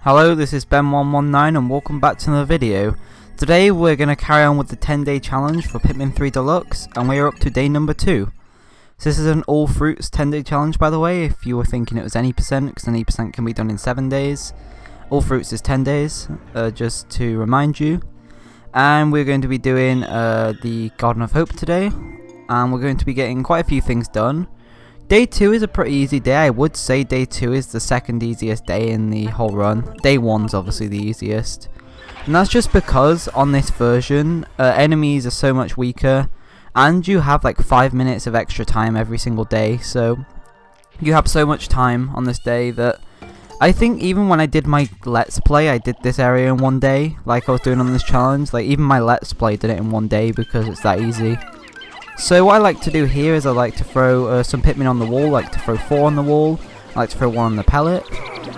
Hello, this is Ben119 and welcome back to another video. Today we're going to carry on with the 10-day challenge for Pikmin 3 Deluxe and we're up to day number 2. So this is an all fruits 10-day challenge, by the way, if you were thinking it was any percent, because any percent can be done in 7 days. All fruits is 10 days, just to remind you. And we're going to be doing the Garden of Hope today, and we're going to be getting quite a few things done. Day 2 is a pretty easy day. I would say day 2 is the second easiest day in the whole run. Day 1's obviously the easiest. And that's just because on this version, enemies are so much weaker. And you have like 5 minutes of extra time every single day. So you have so much time on this day that I think even when I did my Let's Play, I did this area in 1 day. Like I was doing on this challenge. Like even my Let's Play did it in 1 day because it's that easy. So what I like to do here is I like to throw some Pikmin on the wall, I like to throw 4 on the wall, I like to throw 1 on the pallet.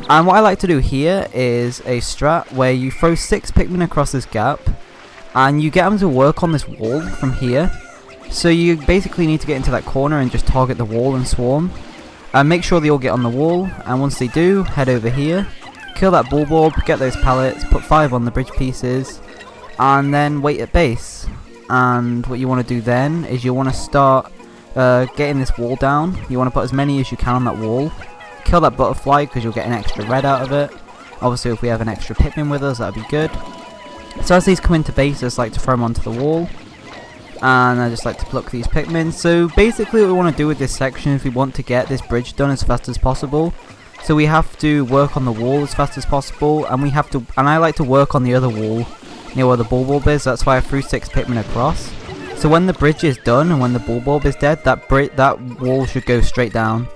And what I like to do here is a strat where you throw 6 Pikmin across this gap and you get them to work on this wall from here. So you basically need to get into that corner and just target the wall and swarm. And make sure they all get on the wall, and once they do, head over here, kill that bulborb, get those pallets, put 5 on the bridge pieces, and then wait at base. And what you want to do then is you want to start getting this wall down. You want to put as many as you can on that wall. Kill that butterfly because you'll get an extra red out of it. Obviously if we have an extra Pikmin with us, that would be good. So as these come into base, I just like to throw them onto the wall. And I just like to pluck these Pikmin. So basically what we want to do with this section is we want to get this bridge done as fast as possible. So we have to work on the wall as fast as possible, and I like to work on the other wall near where the bulborb is. That's why I threw 6 Pikmin across. So when the bridge is done and when the bulborb is dead, that wall should go straight down,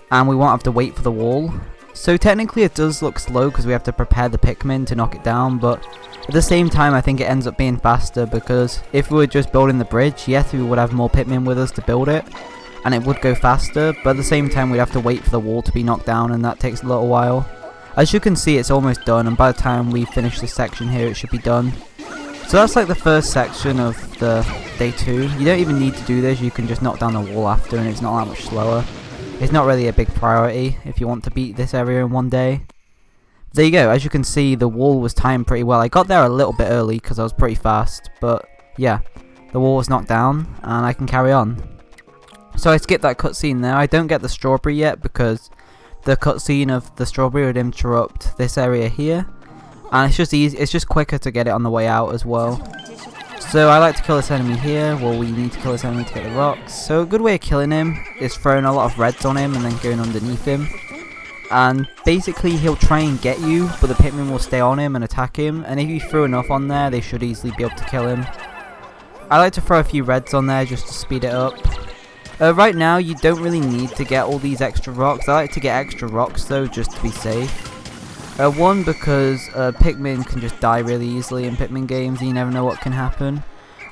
and we won't have to wait for the wall. So technically it does look slow because we have to prepare the Pikmin to knock it down, but at the same time I think it ends up being faster, because if we were just building the bridge, yes, we would have more Pikmin with us to build it and it would go faster, but at the same time we'd have to wait for the wall to be knocked down, and that takes a little while. As you can see, it's almost done, and by the time we finish this section here, it should be done. So that's like the first section of the day 2. You don't even need to do this, you can just knock down the wall after, and it's not that much slower. It's not really a big priority if you want to beat this area in 1 day. There you go, as you can see, the wall was timed pretty well. I got there a little bit early because I was pretty fast, but yeah, the wall was knocked down, and I can carry on. So I skipped that cutscene there. I don't get the strawberry yet because the cutscene of the strawberry would interrupt this area here, and it's just easy. It's just quicker to get it on the way out as well. So I like to kill this enemy here. Well, we need to kill this enemy to get the rocks. So a good way of killing him is throwing a lot of reds on him and then going underneath him. And basically he'll try and get you, but the Pikmin will stay on him and attack him. And if you throw enough on there, they should easily be able to kill him. I like to throw a few reds on there just to speed it up. Right now, you don't really need to get all these extra rocks. I like to get extra rocks though, just to be safe. 1, because Pikmin can just die really easily in Pikmin games, and you never know what can happen.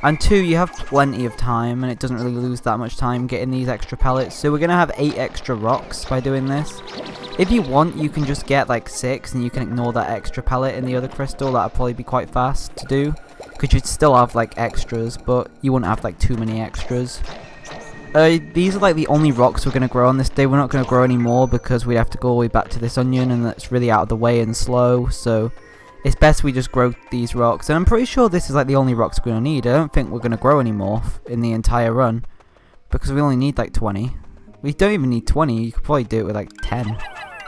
And 2, you have plenty of time, and it doesn't really lose that much time getting these extra pellets. So we're going to have 8 extra rocks by doing this. If you want, you can just get like 6, and you can ignore that extra pellet in the other crystal. That'll probably be quite fast to do, because you'd still have like extras, but you wouldn't have like too many extras. These are like the only rocks we're going to grow on this day. We're not going to grow any more because we have to go all the way back to this onion, and that's really out of the way and slow, so it's best we just grow these rocks. And I'm pretty sure this is like the only rocks we're going to need. I don't think we're going to grow any more in the entire run because we only need like 20. We don't even need 20, you could probably do it with like 10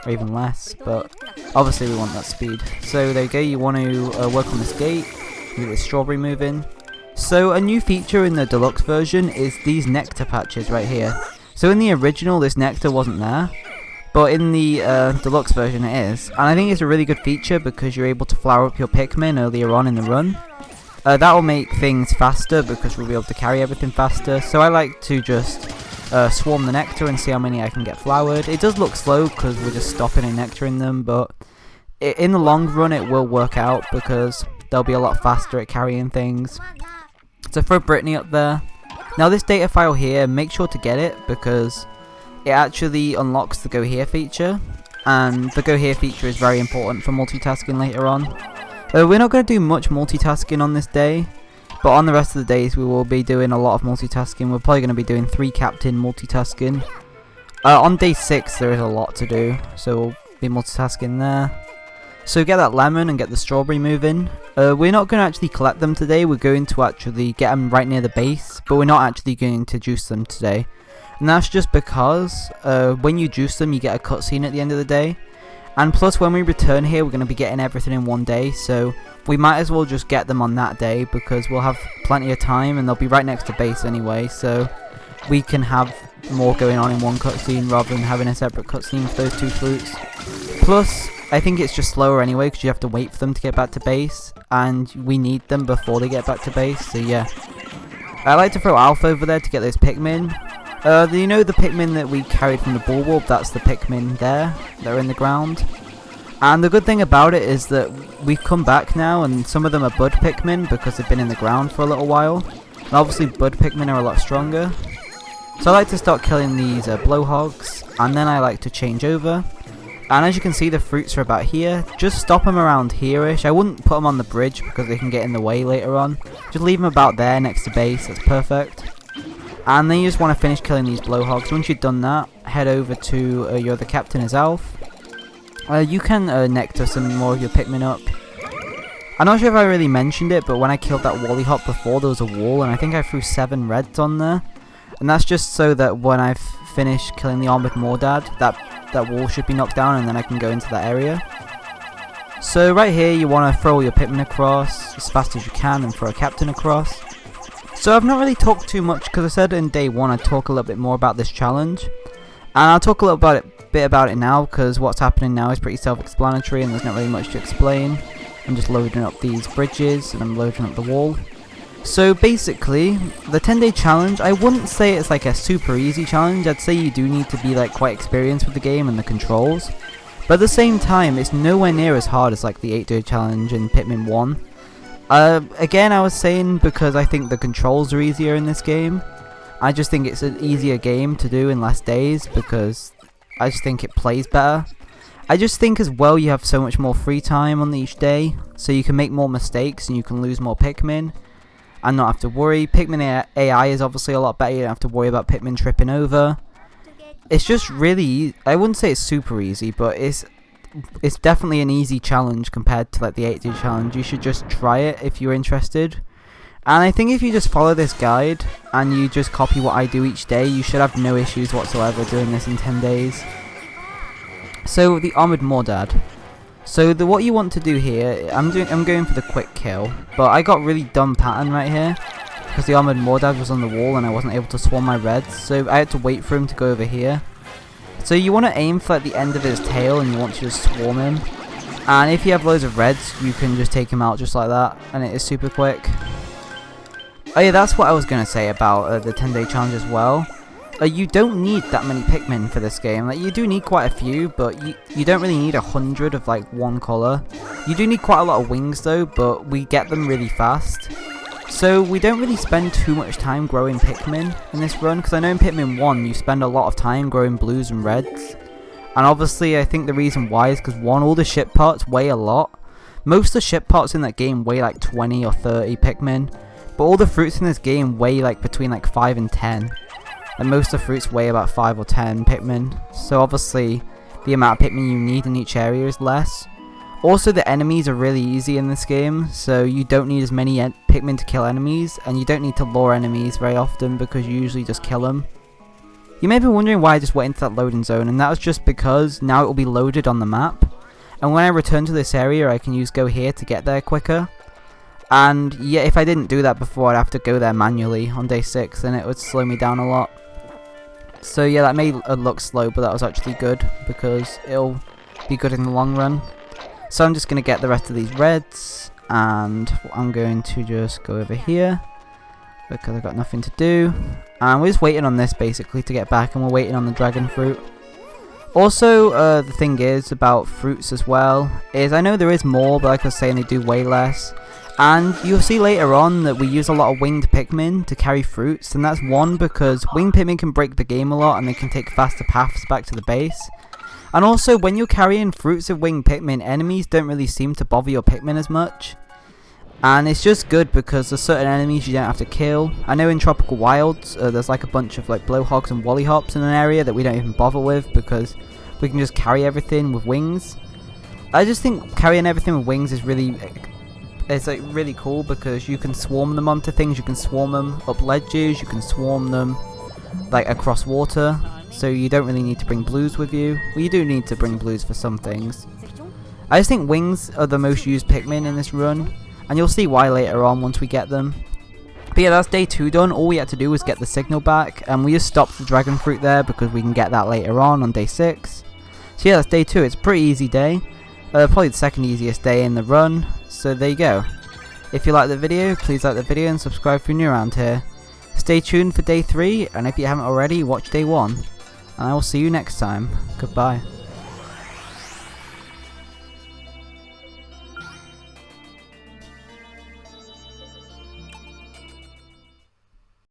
or even less, but obviously we want that speed. So there you go, you want to work on this gate, get this strawberry moving. So a new feature in the deluxe version is these nectar patches right here. So in the original this nectar wasn't there, but in the deluxe version it is. And I think it's a really good feature because you're able to flower up your Pikmin earlier on in the run. That will make things faster because we'll be able to carry everything faster. So I like to just swarm the nectar and see how many I can get flowered. It does look slow because we're just stopping and nectaring them, but in the long run it will work out because they'll be a lot faster at carrying things. So throw Brittany up there. Now this data file here, make sure to get it because it actually unlocks the go here feature, and the go here feature is very important for multitasking later on. We're not going to do much multitasking on this day, but on the rest of the days we will be doing a lot of multitasking. We're probably going to be doing 3 captain multitasking. On day 6 there is a lot to do, so we'll be multitasking there. So get that lemon and get the strawberry moving. We're not going to actually collect them today, we're going to actually get them right near the base, but we're not actually going to juice them today. And that's just because when you juice them you get a cutscene at the end of the day. And plus when we return here we're going to be getting everything in one day, so we might as well just get them on that day because we'll have plenty of time and they'll be right next to base anyway, so we can have more going on in one cutscene rather than having a separate cutscene for those two fruits. Plus, I think it's just slower anyway because you have to wait for them to get back to base, and we need them before they get back to base, so yeah. I like to throw Alpha over there to get those Pikmin. You know the Pikmin that we carried from the Bulwarp? That's the Pikmin there. They're in the ground. And the good thing about it is that we've come back now and some of them are Bud Pikmin because they've been in the ground for a little while. And obviously Bud Pikmin are a lot stronger. So I like to start killing these blowhogs, and then I like to change over. And as you can see the fruits are about here. Just stop them around here-ish. I wouldn't put them on the bridge because they can get in the way later on. Just leave them about there next to base, that's perfect. And then you just want to finish killing these blowhogs. Once you've done that, head over to your other captain as Alf. You can nectar some more of your Pikmin up. I'm not sure if I really mentioned it, but when I killed that Wally Hop before there was a wall, and I think I threw 7 reds on there. And that's just so that when I've finished killing the Armored Mordad, that wall should be knocked down and then I can go into that area. So right here you want to throw all your Pikmin across as fast as you can and throw a captain across. So I've not really talked too much because I said in day 1 I'd talk a little bit more about this challenge. And I'll talk a little bit about it now because what's happening now is pretty self-explanatory and there's not really much to explain. I'm just loading up these bridges and I'm loading up the wall. So basically, the 10-day challenge, I wouldn't say it's like a super easy challenge. I'd say you do need to be like quite experienced with the game and the controls. But at the same time, it's nowhere near as hard as like the 8-day challenge in Pikmin 1. Again, I was saying because I think the controls are easier in this game. I just think it's an easier game to do in less days because I just think it plays better. I just think as well you have so much more free time on each day, so you can make more mistakes and you can lose more Pikmin and not have to worry. Pikmin AI is obviously a lot better, you don't have to worry about Pikmin tripping over. It's just really, I wouldn't say it's super easy, but it's definitely an easy challenge compared to like the 8-day challenge. You should just try it if you're interested. And I think if you just follow this guide and you just copy what I do each day, you should have no issues whatsoever doing this in 10 days. So the Armored Mordad. So what you want to do here, I'm going for the quick kill, but I got really dumb pattern right here because the Armored Mordad was on the wall and I wasn't able to swarm my reds, so I had to wait for him to go over here. So you want to aim for like the end of his tail and you want to just swarm him. And if you have loads of reds, you can just take him out just like that, and it is super quick. Oh yeah, that's what I was going to say about the 10-day challenge as well. You don't need that many Pikmin for this game. Like, you do need quite a few, but you don't really need 100 of like one colour. You do need quite a lot of wings though, but we get them really fast. So we don't really spend too much time growing Pikmin in this run, because I know in Pikmin 1 you spend a lot of time growing blues and reds. And obviously I think the reason why is because 1, all the ship parts weigh a lot. Most of the ship parts in that game weigh like 20 or 30 Pikmin, but all the fruits in this game weigh like between like 5 and 10. And most of the fruits weigh about 5 or 10 Pikmin, so obviously the amount of Pikmin you need in each area is less. Also, the enemies are really easy in this game, so you don't need as many Pikmin to kill enemies, and you don't need to lure enemies very often because you usually just kill them. You may be wondering why I just went into that loading zone, and that was just because now it will be loaded on the map, and when I return to this area I can use go here to get there quicker. And yeah, if I didn't do that before I'd have to go there manually on day 6 and it would slow me down a lot. So yeah, that may look slow, but that was actually good because it'll be good in the long run. So I'm just going to get the rest of these reds, and I'm going to just go over here because I've got nothing to do. And we're just waiting on this basically to get back, and we're waiting on the dragon fruit. Also, the thing is about fruits as well, is I know there is more, but like I was saying, they do way less. And you'll see later on that we use a lot of winged Pikmin to carry fruits, and that's one because winged Pikmin can break the game a lot and they can take faster paths back to the base. And also, when you're carrying fruits of winged Pikmin, enemies don't really seem to bother your Pikmin as much. And it's just good because there's certain enemies you don't have to kill. I know in Tropical Wilds, there's like a bunch of like blowhogs and wollyhops in an area that we don't even bother with because we can just carry everything with wings. I just think carrying everything with wings is really, it's like really cool because you can swarm them onto things. You can swarm them up ledges. You can swarm them like across water. So you don't really need to bring blues with you. Well, you do need to bring blues for some things. I just think wings are the most used Pikmin in this run, and you'll see why later on once we get them. But yeah, that's day 2 done. All we had to do was get the signal back, and we just stopped the dragon fruit there because we can get that later on day 6. So yeah, that's day 2. It's a pretty easy day. Probably the second easiest day in the run. So there you go. If you like the video, please like the video and subscribe if you're new around here. Stay tuned for day 3, and if you haven't already, watch day 1. And I will see you next time. Goodbye.